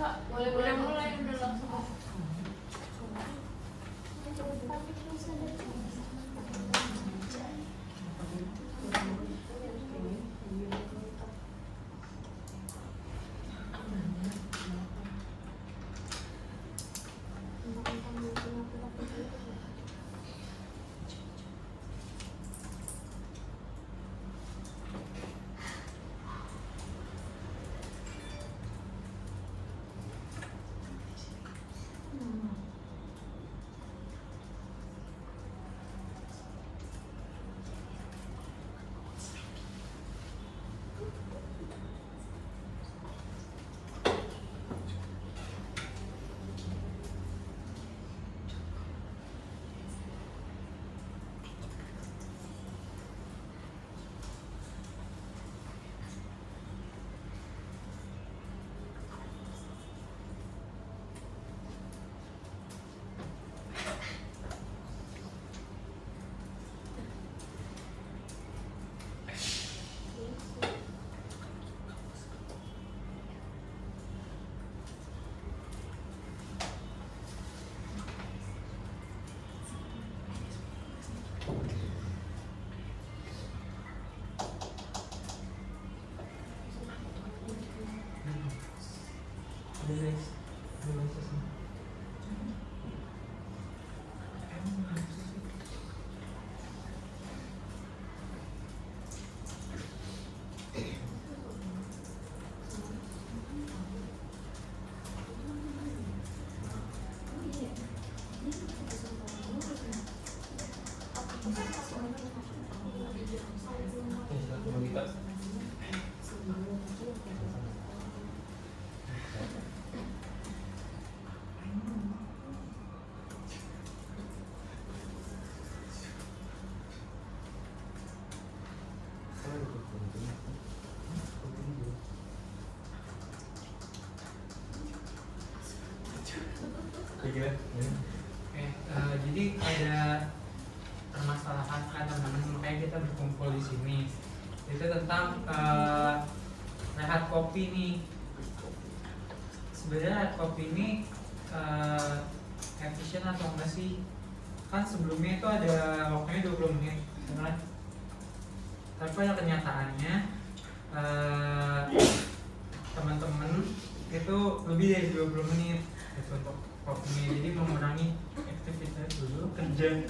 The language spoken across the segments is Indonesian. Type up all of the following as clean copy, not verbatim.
Boleh mulai udah langsung. Jadi ada permasalahan teman-teman, makanya kita berkumpul di sini. Itu tentang rehat kopi nih. Sebenarnya rehat kopi ini efisien atau enggak sih? Kan sebelumnya itu ada waktunya 20 menit, kan? Tapi pada kenyataannya teman-teman itu lebih dari 20 menit itu untuk kopinya, jadi mengurangi aktivitas dulu kerja.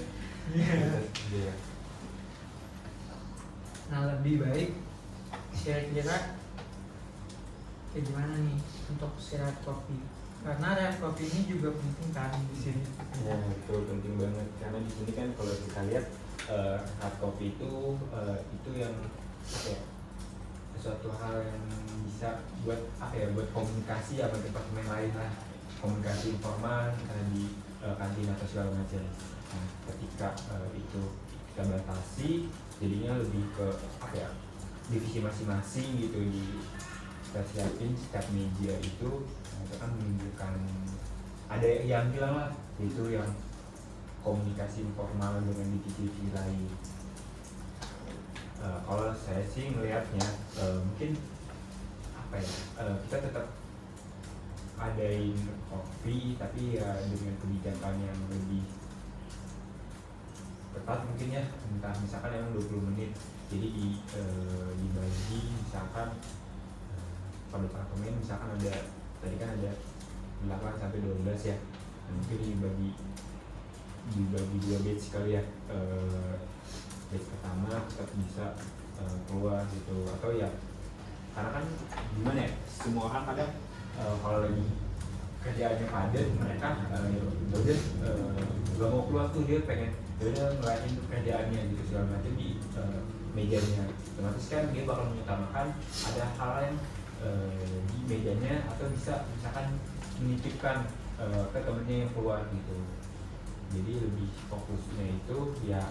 Nah, lebih baik kira-kira kayak gimana nih untuk rehat kopi, karena rehat kopi ini juga penting kan di sini. Ya, itu penting banget karena di sini kan kalau kita lihat rehat kopi itu yang ya, sesuatu hal yang bisa buat buat komunikasi sama departemen lain lah, komunikasi informal di kantin atau segala macam. Nah, ketika itu kita batasi, jadinya lebih ke divisi masing-masing gitu, kita siapin setiap meja itu kan menunjukkan, ada yang bilang lah itu yang komunikasi informal dengan divisi lain. Kalau saya sih melihatnya mungkin kita tetap adain kopi tapi ya dengan kebijakan yang lebih tepat mungkin ya, entah misalkan yang 20 menit jadi dibagi misalkan pada departemen misalkan ada tadi kan ada 8 sampai 12 ya, mungkin dibagi 2 batch kali ya, batch pertama tetap bisa keluar gitu, atau ya karena kan gimana ya, semua orang kadang kalau lagi kerjaannya padat mereka udah gak mau keluar tuh, dia pengen udah ngelain kerjaannya gitu segala macam di mejanya, otomatis kan dia bakal mengutamakan ada hal yang di mejanya, atau bisa misalkan menitipkan ke temennya yang keluar gitu. Jadi lebih fokusnya itu ya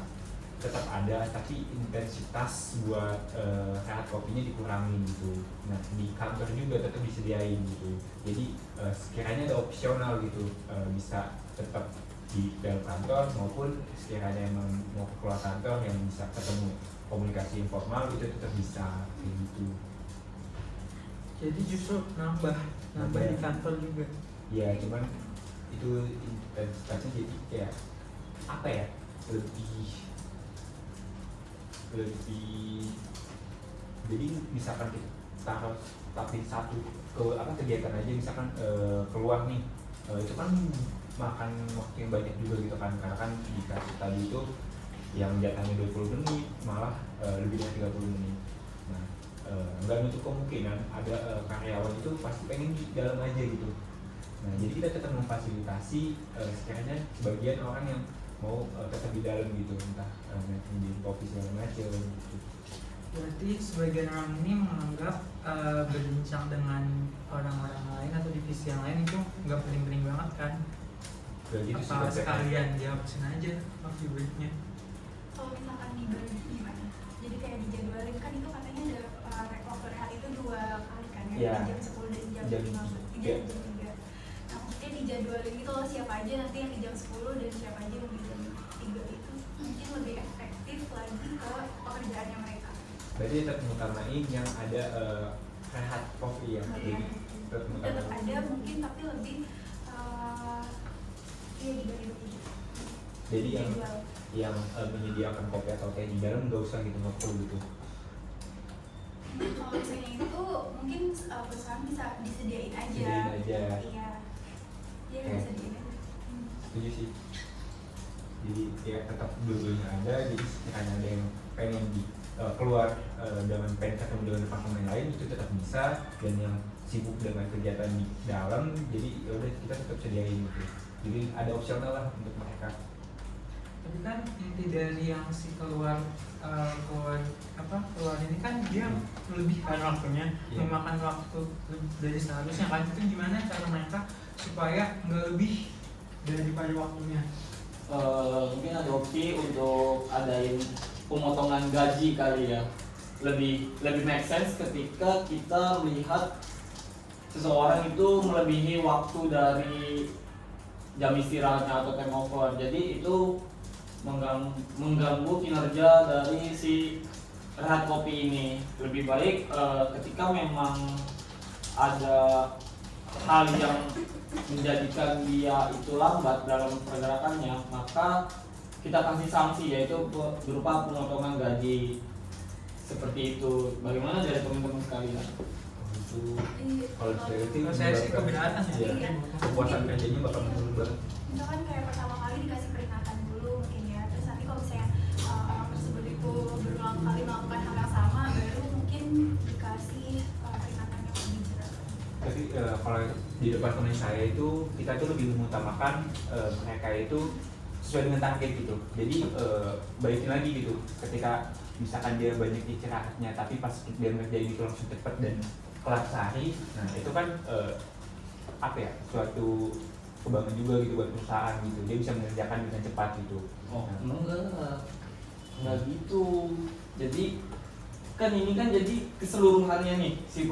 tetap ada, tapi intensitas buat rehat kopinya dikurangin gitu. Nah, di kantor juga tetap disediain gitu. Jadi sekiranya ada opsional gitu, bisa tetap di dalam kantor, maupun sekiranya emang mau keluar kantor yang bisa ketemu komunikasi informal itu tetap bisa kayak gitu. Jadi justru nambah di kantor juga. Ya cuman itu intensitasnya jadi kayak apa ya, lebih jadi misalkan kita harus tapi satu ke apa kegiatan aja, misalkan keluar nih, itu kan makan waktu yang banyak juga gitu kan, karena kan dikasih tadi itu yang jatahnya 20 menit malah lebih dari 30 menit. Nah nggak menutup kemungkinan ada karyawan itu pasti pengen di dalam aja gitu. Nah jadi kita tetap memfasilitasi sekiranya sebagian orang yang mau tetap di dalam gitu, entah di kopi segala macam gitu. Berarti sebagian orang ini menganggap berbincang dengan orang-orang lain atau divisi yang lain itu nggak penting-penting banget kan? Kayak gitu sih Apa konsepnya. sekalian dihabisin aja coffee breaknya? Kalau misalkan dibagi gimana? Jadi kayak dijadwalin kan itu katanya ada recover itu 2 kali kan ya, Iya. di jam 10 dan jam Jam 5 tiga. jam 3. Nah maksudnya dijadwalin gitu loh, siapa aja nanti yang di jam 10 dan siapa aja yang di jam 3 itu mungkin lebih efektif lagi ke pekerjaannya mereka. Berarti tetap mengutamain yang ada rehat kopi ya. Jadi tetap Tetap mengutamain. ada mungkin tapi lebih ya dibagi-bagi. Jadi Jadwal. yang menyediakan kopi atau teh di dalam nggak usah gitu, nggak perlu gitu. Kalau misalnya itu mungkin perusahaan bisa disediain aja. Disediain aja. Iya. Iya Oke. disediain aja. Setuju sih. Jadi ya tetap dua-duanya ada. Jadi hanya ada yang pengen keluar dengan pengen ketemu dengan departemen lain itu tetap bisa, dan yang sibuk dengan kegiatan di dalam jadi ya udah kita tetap sediain gitu. Jadi ada opsional lah untuk mereka. Tapi kan inti dari yang si keluar ini kan dia melebihkan waktunya, Iya. memakan waktu dari seharusnya kan. Itu gimana cara mereka supaya nggak lebih daripada waktunya? Mungkin ada opsi untuk adain pemotongan gaji kali ya. Lebih make sense ketika kita melihat seseorang itu melebihi waktu dari jam istirahatnya atau time over. Jadi itu mengganggu kinerja dari si rehat kopi ini. Lebih baik ketika memang ada hal yang menjadikan dia itu lambat dalam pergerakannya, maka kita kasih sanksi, yaitu berupa pemotongan gaji. Seperti itu. Bagaimana dari teman-teman sekalian? Kalau saya itu Kalau saya sih keberatan ya. Iya. Kepuasan kerjanya bakal menurun banget. Misalkan kayak pertama kali dikasih peringatan dulu mungkin ya, terus nanti kalau misalnya orang tersebut itu berulang kali melakukan hal yang sama, baru mungkin dikasih peringatannya lebih berat. Tapi kalau di departemen saya itu kita tuh lebih mengutamakan mereka itu sesuai dengan target gitu. Jadi balikin lagi gitu. Ketika misalkan dia banyak istirahatnya, tapi pas dia ngerjain itu langsung cepet dan kelar sehari, nah itu kan apa ya, suatu kebanggaan juga gitu buat perusahaan gitu. Dia bisa mengerjakan dengan cepat gitu. Oh, Nah, enggak gitu. Jadi kan ini kan jadi keseluruhannya nih, si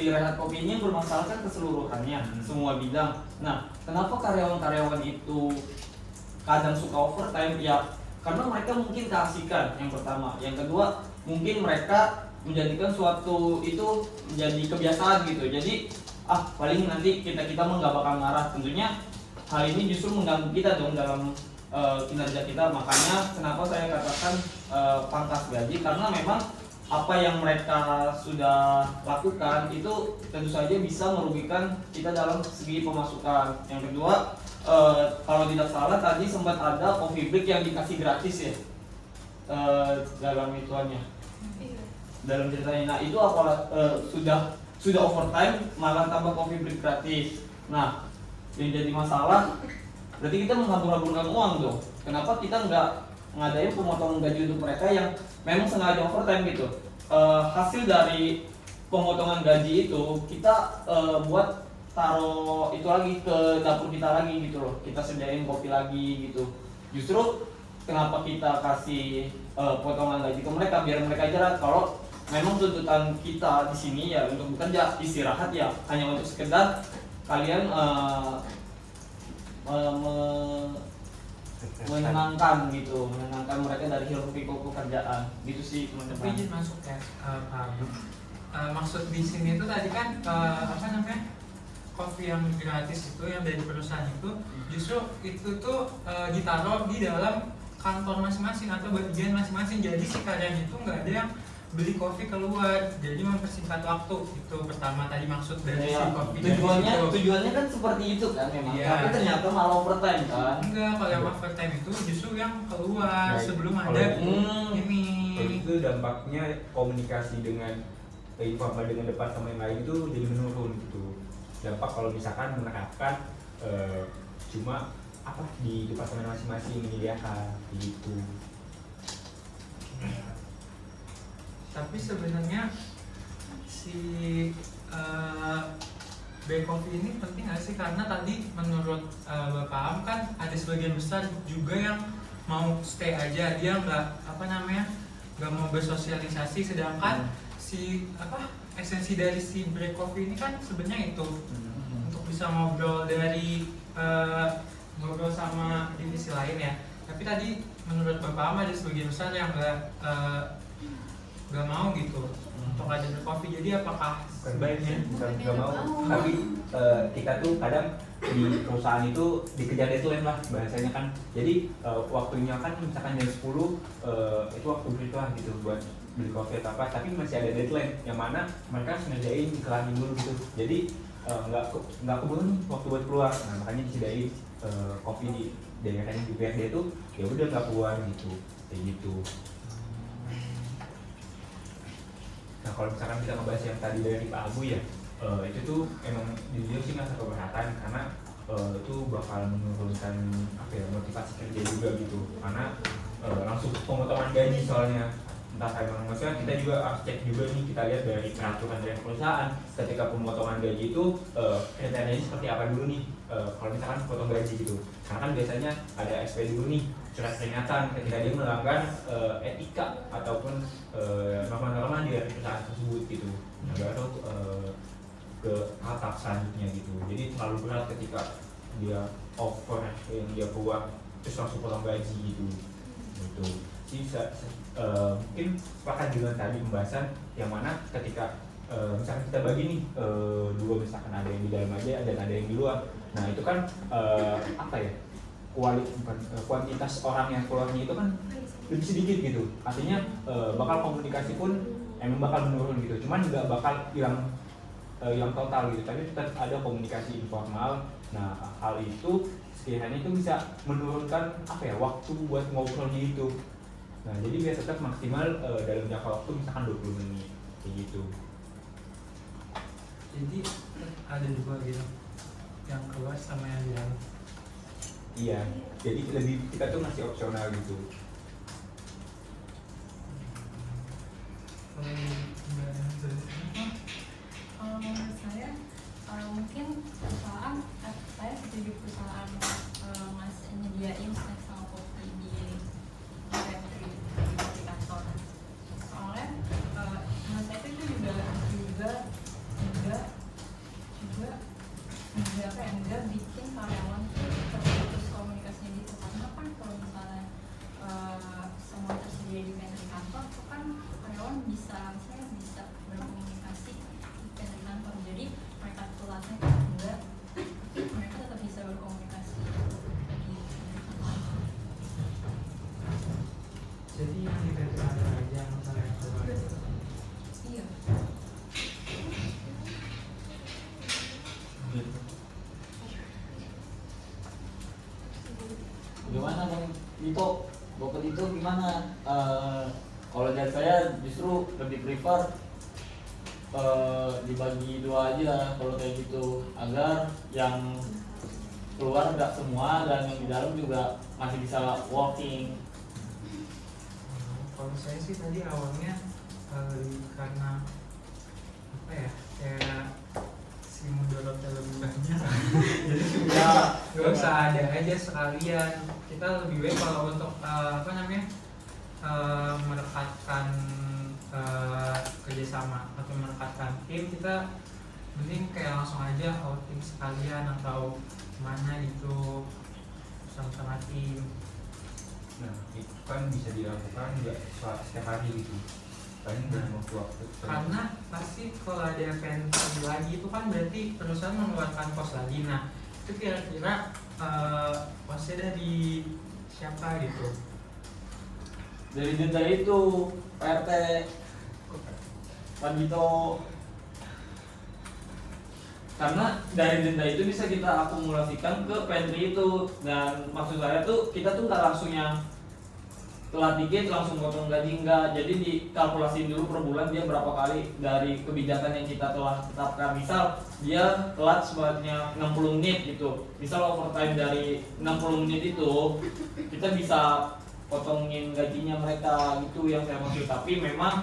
rehat kopi ini bermasalahkan keseluruhannya, semua bidang. Nah, kenapa karyawan-karyawan itu kadang suka overtime? Ya karena mereka mungkin keasikan, yang pertama. Yang kedua, mungkin mereka menjadikan suatu itu menjadi kebiasaan gitu. Jadi paling nanti kita mah nggak bakal marah. Tentunya hal ini justru mengganggu kita dong dalam kinerja kita. Makanya kenapa saya katakan pangkas gaji, karena memang apa yang mereka sudah lakukan itu tentu saja bisa merugikan kita dalam segi pemasukan. Yang kedua, kalau tidak salah tadi sempat ada coffee break yang dikasih gratis ya dalam ituannya, dalam ceritanya. Nah itu apa sudah overtime malah tambah coffee break gratis. Nah yang jadi masalah berarti kita menghambur-hamburkan uang dong. Kenapa kita nggak ngadain pemotongan gaji untuk mereka yang memang sengaja overtime gitu? Hasil dari pemotongan gaji itu kita buat taruh itu lagi ke dapur kita lagi gitu loh. Kita sediain kopi lagi gitu. Justru kenapa kita kasih potongan gaji ke mereka, biar mereka jelas kalau memang tuntutan kita di sini ya untuk bekerja, istirahat ya hanya untuk sekedar kalian menenangkan gitu, menenangkan mereka dari hiruk pikuk pekerjaan gitu sih Tapi teman-teman. izin masuk ya, Pak Abu. maksud di sini tuh tadi kan apa namanya, kopi yang gratis itu yang dari perusahaan itu justru itu tuh ditaruh di dalam kantor masing-masing atau bagian masing-masing, jadi si karyanya itu nggak ada yang beli kopi keluar, jadi mempersingkat waktu. Itu pertama tadi maksud dari si kopi tujuannya kan seperti itu kan memang, Iya. tapi ternyata malah overtime kan. enggak, kalau yang overtime itu justru yang keluar Nah, sebelum kalau ada itu- ini. Kalau itu dampaknya komunikasi dengan informal dengan departemen lain itu jadi menurun gitu. Dampak kalau misalkan menerapkan cuma apa di departemen masing-masing menyediakan gitu. Tapi sebenarnya si Back Coffee ini penting nggak sih? Karena tadi menurut Bapak Am kan ada sebagian besar juga yang mau stay aja, dia nggak apa namanya, nggak mau bersosialisasi, sedangkan si apa esensi dari si Break Coffee ini kan sebenarnya itu untuk bisa ngobrol dari ngobrol sama divisi lain ya. Tapi tadi menurut Bapak Am ada sebagian besar yang nggak mau gitu untuk ada Break Coffee. Jadi apakah Bukan baik sih, bukan nggak mau. Mau. Tapi kita tuh kadang di perusahaan itu dikejar deadline lah bahasanya kan. Jadi waktunya kan misalkan jam 10 itu waktu break lah gitu buat beli kopi atau apa. Tapi masih ada deadline yang mana mereka harus ngerjain kelarin dulu gitu. Jadi nggak keburu nih waktu buat keluar. Nah makanya disediain kopi di daerahnya di PRD itu ya udah nggak keluar gitu, kayak gitu. Nah kalau misalkan kita ngebahas yang tadi dari Pak Abu ya, itu tuh emang dia sih ngerasa keberatan karena itu bakal menurunkan apa ya, motivasi kerja juga gitu, karena langsung pemotongan gaji soalnya. Entah emang maksudnya kita juga harus cek juga nih, kita lihat dari peraturan dari perusahaan ketika pemotongan gaji itu kriterianya seperti apa dulu nih. Kalau misalkan potong gaji gitu, karena kan biasanya ada SP dulu nih, surat peringatan ketika dia melanggar etika ataupun norma-norma di perusahaan tersebut gitu. Nah baru ke tahap selanjutnya gitu. Jadi terlalu berat ketika dia over yang dia keluar terus langsung potong gaji gitu. Gitu. Jadi mungkin sepakat dengan tadi pembahasan yang mana ketika misalkan kita bagi nih dua, misalkan ada yang di dalam aja dan ada yang di luar. Nah itu kan apa ya, kuantitas orang yang keluarnya itu kan lebih sedikit gitu. Artinya bakal komunikasi pun emang bakal menurun gitu. Cuman nggak bakal hilang total gitu. Tapi tetap ada komunikasi informal. Nah hal itu sekiranya itu bisa menurunkan apa ya, waktu buat ngobrolnya itu. Nah jadi biar tetap maksimal dalam jangka waktu misalkan 20 menit kayak gitu. jadi ada dua gitu, yang keluar sama yang di dalam. Iya, jadi lebih kita tuh masih opsional gitu. Kalau menurut saya mungkin perusahaan, saya setuju perusahaan nyediain snack sama kopi di pantry di kantor. Soalnya menurut saya itu juga bikin karyawan tuh terputus komunikasinya gitu. Karena kan kalau misalnya semua tersedia di pantry kantor, itu kan karyawan bisa berkomunikasi di pantry kantor. Jadi mereka telatnya kan enggak, tapi mereka tetap bisa berkomunikasi di Jadi yang di kantor ada aja masalah yang keluar. iya. Gimana Bang Dito? Bapak Dito gimana? Kalau dari saya justru lebih prefer dibagi dua aja kalau kayak gitu, agar yang keluar nggak semua dan yang di dalam juga masih bisa working. Kalau saya sih tadi awalnya karena apa ya, kayak si mudorotnya lebih banyak. Jadi Ya, nggak usah ada aja sekalian. Kita lebih baik kalau untuk apa namanya, merekatkan kerjasama atau merekatkan tim, kita mending kayak langsung aja outing sekalian atau mana gitu sama-sama tim. Nah itu kan bisa dilakukan nggak setiap hari gitu. paling dalam waktu Karena pasti kalau ada pantry lagi itu kan berarti perusahaan mengeluarkan kos lagi. Nah itu kira-kira kosnya dari siapa gitu? Dari denda itu PRT Pak Gito. Karena dari denda itu bisa kita akumulasikan ke pantry itu, dan maksud saya tuh kita tuh nggak langsungnya telat dikit langsung potong gaji, enggak. Jadi dikalkulasi dulu per bulan dia berapa kali dari kebijakan yang kita telah tetapkan. Misal dia telat sebanyak 60 menit gitu, misal overtime dari 60 menit itu kita bisa potongin gajinya mereka gitu yang saya maksud. Tapi memang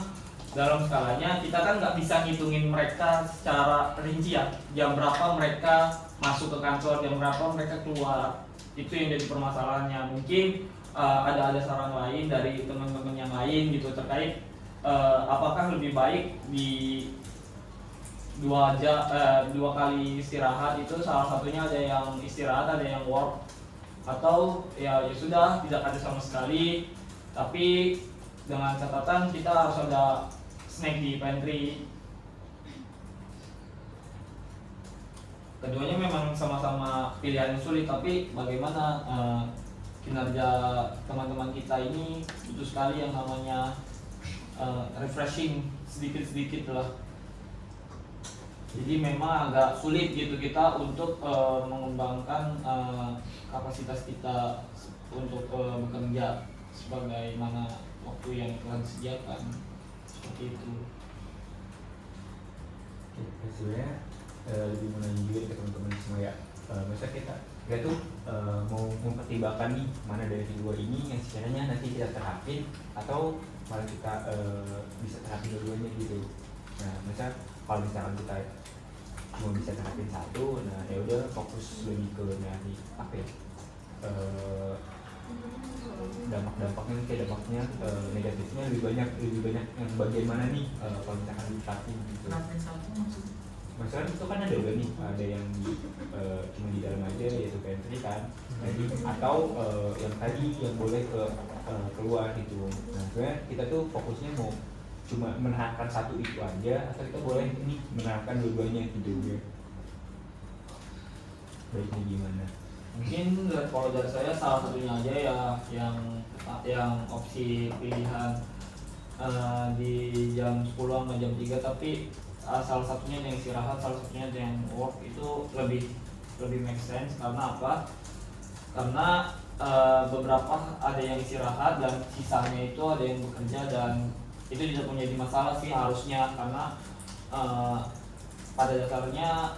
dalam skalanya kita kan nggak bisa ngitungin mereka secara rinci ya, jam berapa mereka masuk ke kantor, jam berapa mereka keluar. Itu yang jadi permasalahannya. Mungkin ada saran lain dari teman-teman yang lain gitu terkait apakah lebih baik di dua kali istirahat itu salah satunya ada yang istirahat, ada yang work, atau ya sudah tidak ada sama sekali, tapi dengan catatan kita harus ada snack di pantry. Keduanya memang sama-sama pilihan yang sulit, tapi bagaimana kinerja teman-teman kita ini butuh sekali yang namanya refreshing sedikit-sedikit lah. Jadi memang agak sulit gitu kita untuk mengembangkan kapasitas kita untuk bekerja sebagaimana waktu yang telah disediakan, seperti itu. Oke, sebenarnya lebih menanya juga ke teman-teman semua ya. Masa kita tuh mau mempertimbangkan nih mana dari kedua ini yang sekiranya nanti kita terapin atau malah kita bisa terapin dua-duanya gitu. Nah, misal kalau misalkan kita mau bisa terapin satu, nah ya udah fokus lebih ke nyari apa ya, dampaknya negatifnya lebih banyak yang bagian mana nih kalau misalkan diterapin gitu. Terapin satu maksudnya? Masalah itu kan ada juga nih, ada yang cuma di dalam aja yaitu pantry kan, jadi atau yang tadi yang boleh keluar gitu. Nah sebenarnya kita tuh fokusnya mau cuma menerapkan satu itu aja atau kita boleh nih menerapkan dua-duanya gitu ya. Baiknya gimana? Mungkin kalau dari saya salah satunya aja ya yang opsi pilihan di jam 10 sama jam 3, tapi salah satunya yang istirahat, salah satunya yang work, itu lebih make sense. Karena apa? Karena beberapa ada yang istirahat dan sisanya itu ada yang bekerja, dan itu tidak menjadi masalah sih harusnya, karena pada dasarnya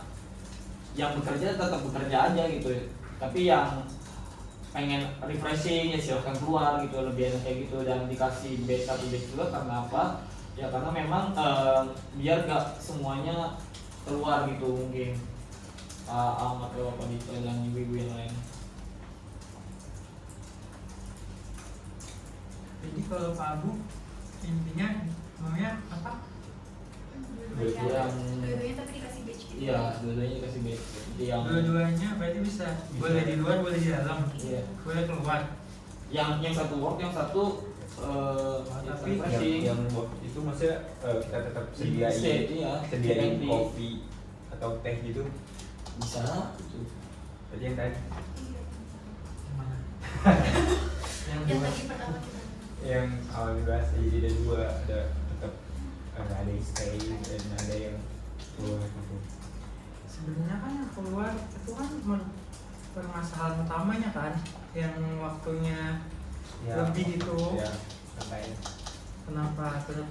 yang bekerja tetap bekerja aja gitu. Tapi yang pengen refreshing ya silahkan keluar gitu, lebih enak kayak gitu, dan dikasih batch 1 batch juga. Karena apa? Ya karena memang biar gak semuanya keluar gitu, mungkin Pak Ahmad atau Pak Dito dan ibu-ibu yang lain. Jadi kalau Pak Abu intinya maunya apa? Dua-duanya tapi dikasih batch gitu. Iya, dua-duanya dikasih batch. Jadi yang Dua-duanya berarti bisa boleh di luar, boleh di dalam, Iya. boleh keluar. yang satu work, yang satu tapi refreshing. yang itu maksudnya kita tetap Set, iya. sediain Pantry. kopi atau teh gitu. Bisa gitu. Tadi yang tadi Yang mana? Yang Yang dua. tadi pertama kita. yang awal dibahas, jadi ada dua, ada tetap ada yang stay dan ada yang keluar gitu. Sebenarnya kan yang keluar itu kan permasalahan utamanya kan, yang waktunya lebih itu. Ya, ngapain? Kenapa terus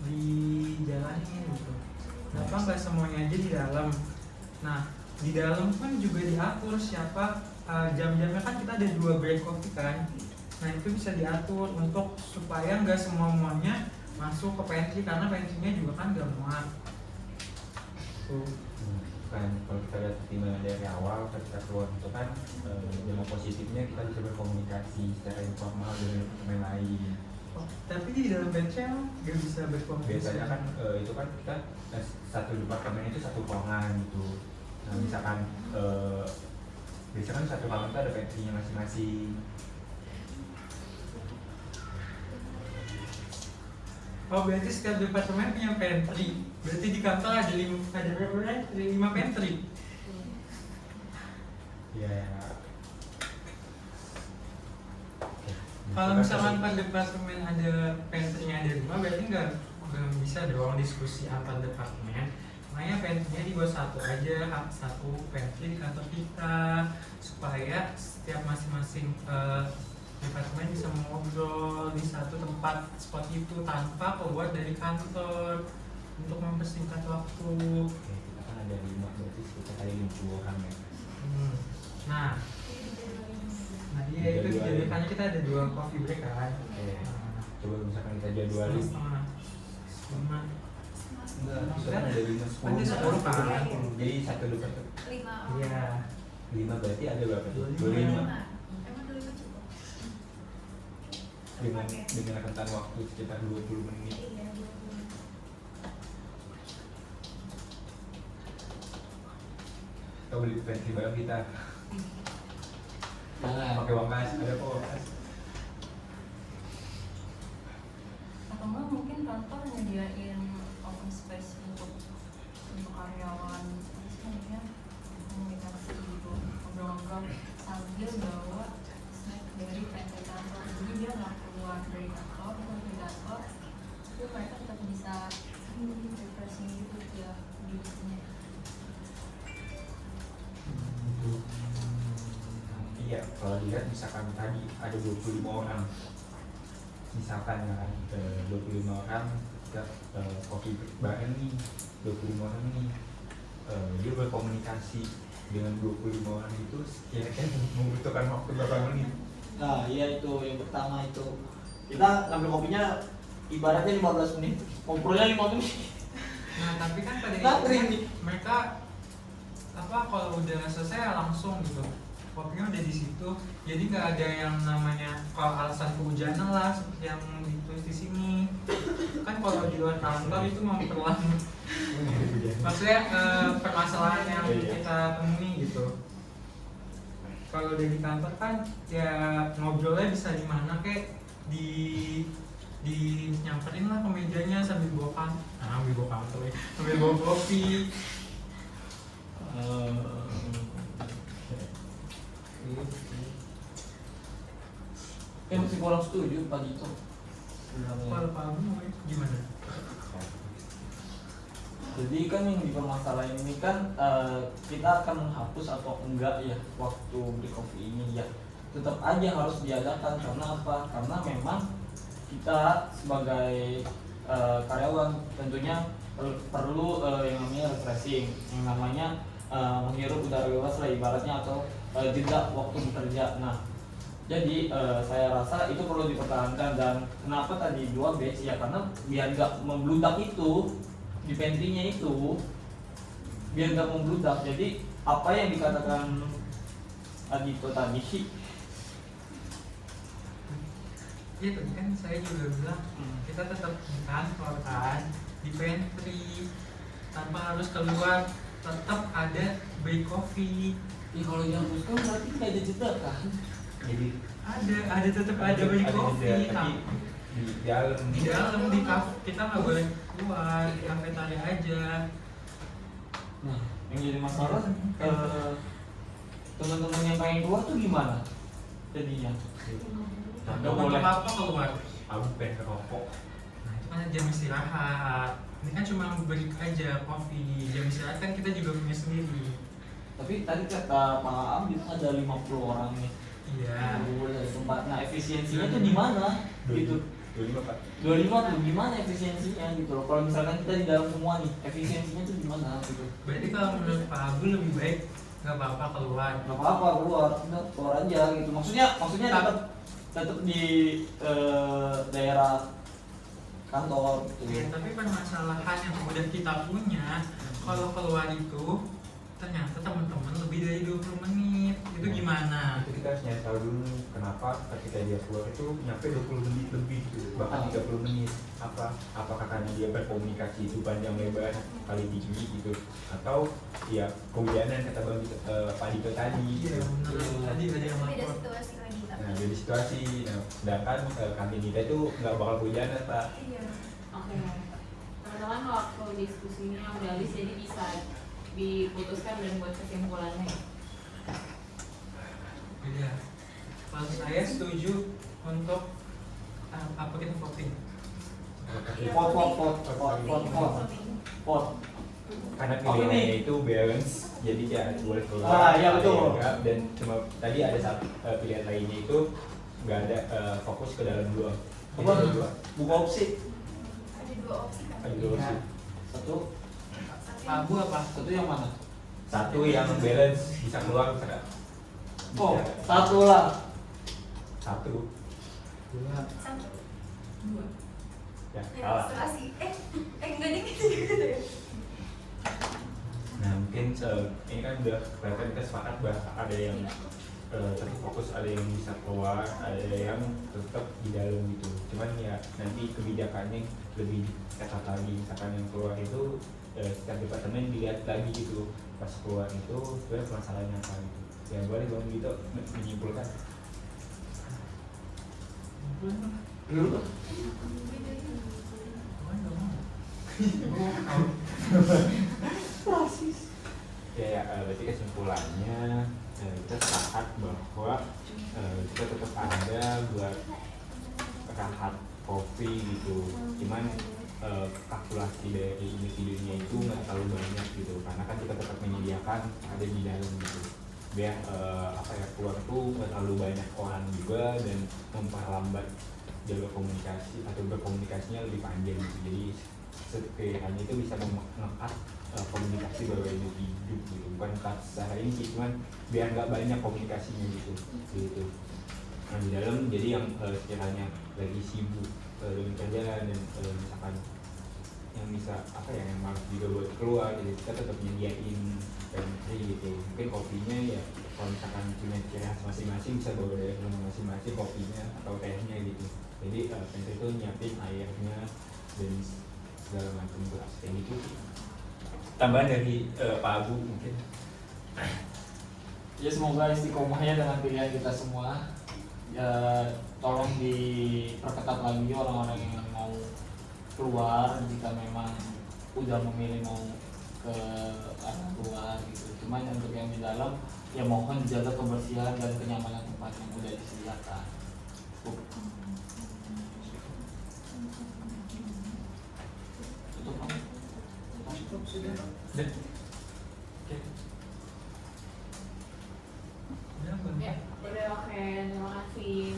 dijalanin gitu? Kenapa nggak semuanya aja di dalam? Nah di dalam kan juga diatur siapa jam-jamnya, kan kita ada 2 break coffee kan. Nah itu bisa diatur untuk supaya nggak semuanya masuk ke pantry, karena pantry-nya juga kan nggak muat. Tuh. Kan kalau kita lihat pertimbangan dari awal ketika keluar itu kan dampak positifnya kita bisa berkomunikasi secara informal dengan teman lain. Oh, tapi di dalam pantry emang nggak bisa berkomunikasi. Biasanya kan itu kan kita satu departemen itu satu ruangan gitu. Nah misalkan biasanya kan satu ruangan itu ada pantry-nya masing-masing. Oh berarti setiap departemen punya pantry. Berarti di kantor ada berapa? Ada 5 pantry. Ya. Kalau misalkan per departemen ada pantry-nya ada 5, berarti nggak bisa dong diskusi antar departemen. Makanya pantry-nya dibuat satu aja, satu pantry di kantor kita, supaya setiap masing-masing departemen bisa ngobrol di satu tempat spot itu tanpa keluar dari kantor untuk mempersingkat waktu. Oke, kita kan ada 5, berarti sekitar kali 50 orang ya. Nah, dia itu jadikannya kita ada 2 coffee break kan. Oke. Nah, Coba misalkan kita jadwalin. setengah. Enggak, kita kan ada 5, 10. Ada 10 kan? Jadi satu departemen. 5 Iya. 5 berarti ada berapa? 25. 25. Emang dulu itu cukup. Dengan rentan waktu sekitar 20 menit. Iya, 20. Kita beli pantry bareng kita. Jangan. Pakai uang kas, ada kok uang kas. Atau enggak mungkin kantor nyediain open space untuk karyawan misalnya komunikasi gitu, ngobrol-ngobrol sambil bawa snack dari pantry kantor, jadi dia nggak keluar dari kantor, tapi mereka tetap bisa refreshing gitu ya di sini. Iya, kalau dilihat misalkan tadi ada 25 orang, misalkan ya kan 25 orang kita kopi bareng nih, 25 orang nih, dia berkomunikasi dengan 25 orang itu kira-kira membutuhkan waktu berapa menit? Nah, iya itu yang pertama itu. Kita ngambil kopinya ibaratnya 15 menit, ngobrolnya 5 menit. Nah tapi kan pada Ngantri intinya nih. mereka kalau udah selesai langsung gitu, kopinya udah di situ, jadi nggak ada yang namanya kalau alasan kehujanan lah seperti yang ditulis di sini. Kan kalau di luar kantor itu memperlambat, maksudnya permasalahan yang kita temui gitu. Kalau udah di kantor kan ya ngobrolnya bisa di mana kek, di nyamperin lah ke mejanya sambil bawa kantor ya, sambil bawa kopi. Masih kurang setuju Pak Dito. Kalau Pak Abu gimana? Jadi kan yang dipermasalahin ini kan kita akan menghapus atau enggak ya waktu beli kopi ini ya. Tetap aja harus diadakan karena apa? Karena memang kita sebagai karyawan tentunya perlu yang namanya refreshing, yang namanya menghirup udara bebas lah ibaratnya, atau jeda waktu bekerja. Nah, jadi saya rasa itu perlu dipertahankan. Dan kenapa tadi 2 batch ya, karena biar nggak membludak itu di pantry-nya itu, biar nggak membludak. Jadi apa yang dikatakan Adito tadi, Iya tadi kan saya juga bilang kita tetap di kantor kan, di pantry, tanpa harus keluar, tetap ada break coffee. ya kalau dihapuskan berarti nggak ada jeda kan? Jadi Ada tetap ada break coffee, tapi di dalam di dalam di kafe kita nggak boleh keluar, di kafetaria aja. Nah, yang jadi masalah teman-teman yang pengen keluar tuh gimana jadinya? Nggak boleh apa keluar. Aku pengen ngerokok. Nah itu kan jam istirahat. Ini kan cuma break aja kopi. Jam istirahat kan kita juga punya sendiri. Tapi tadi kata Pak Am itu ada 50 orang nih. Iya. Dari tempat. Nah, efisiensinya tuh di mana? Gitu. 25 Pak. 25 tuh gimana efisiensinya gitu loh. Kalau misalkan kita di dalam semua nih, efisiensinya tuh gimana gitu. Berarti kalau menurut Pak Abu lebih baik nggak apa-apa keluar. Gak apa-apa keluar, udah keluar aja gitu. Maksudnya tetap di daerah kantor gitu. Ya, tapi permasalahan yang udah kita punya, kalau keluar itu ternyata teman-teman lebih dari 20 menit. Itu gimana? Itu kita harus nyari tahu dulu kenapa ketika dia keluar itu nyampe 20 menit lebih gitu, bahkan 30 menit. Apakah karena dia berkomunikasi itu panjang lebar kali tinggi gitu, atau ya kehujanan kata Bang Pak Dito tadi Iya, gitu. benar. Tadi ada yang Beda lapor. situasi lagi tapi. Nah, jadi situasi. Nah, sedangkan kantin kita itu nggak bakal kehujanan Pak. Iya. Oke. Teman-teman waktu diskusinya udah habis jadi bisa diputuskan dan buat kesimpulannya. Iya. Kalau saya setuju untuk apa kita voting. Pot. Karena Oke, pilihannya nih. itu balance, jadi kayak boleh keluar. Ah, iya, ada betul. yang enggak, dan cuma tadi ada satu pilihan lainnya itu nggak ada fokus ke dalam dua. Jadi Apa? ada dua. Buka opsi. Ada dua opsi kan. Ada dua opsi. Satu. Abu apa? Satu yang mana? Satu yang balance bisa keluar bisa nggak? Oh, Bisa. satu lah. Satu. Satu. Dua. Ya, Ya, kalah. serasi. Enggak deh gitu ya. Nah mungkin ini kan udah kelihatan kita sepakat bahwa ada yang tetap fokus, ada yang bisa keluar, ada yang tetap di dalam gitu. Cuman ya nanti kebijakannya lebih ketat lagi. Misalkan yang keluar itu setiap departemen dilihat lagi gitu, pas keluar itu sebenarnya masalahnya apa gitu. Ya boleh Bang gitu menyimpulkan. Dulu. Ya, berarti kesimpulannya kita sepakat bahwa kita tetap ada buat rahat kopi gitu. Cuman kalkulasi dari individunya itu nggak terlalu banyak gitu, karena kan kita tetap menyediakan ada di dalam gitu. Biar keluar tuh nggak terlalu banyak orang juga dan memperlambat jalur komunikasi atau berkomunikasinya lebih panjang gitu. Jadi sekiranya itu bisa mengekat komunikasi bahwa ini hidup gitu, bukan cut secara ini sih, cuman biar nggak banyak komunikasinya gitu. Nah di dalam jadi yang sekiranya lagi sibuk dengan kerjaan dan misalkan yang bisa yang malas juga buat keluar, jadi kita tetap nyediain dan gitu. Mungkin kopinya ya kalau misalkan punya ciri khas masing-masing bisa bawa dari rumah masing-masing kopinya atau tehnya gitu. Jadi pantry itu nyiapin airnya dan segala macam beras kayak gitu. Tambahan dari Pak Abu mungkin. Ya semoga istiqomahnya dengan pilihan kita semua. Ya, tolong diperketat lagi orang-orang yang mau keluar jika memang udah memilih mau ke arah luar gitu. Cuman untuk yang di dalam ya mohon jaga kebersihan dan kenyamanan tempat yang udah disediakan. Tutup kamu. Sudah. Oke. Udah, Ya, udah oke. Terima kasih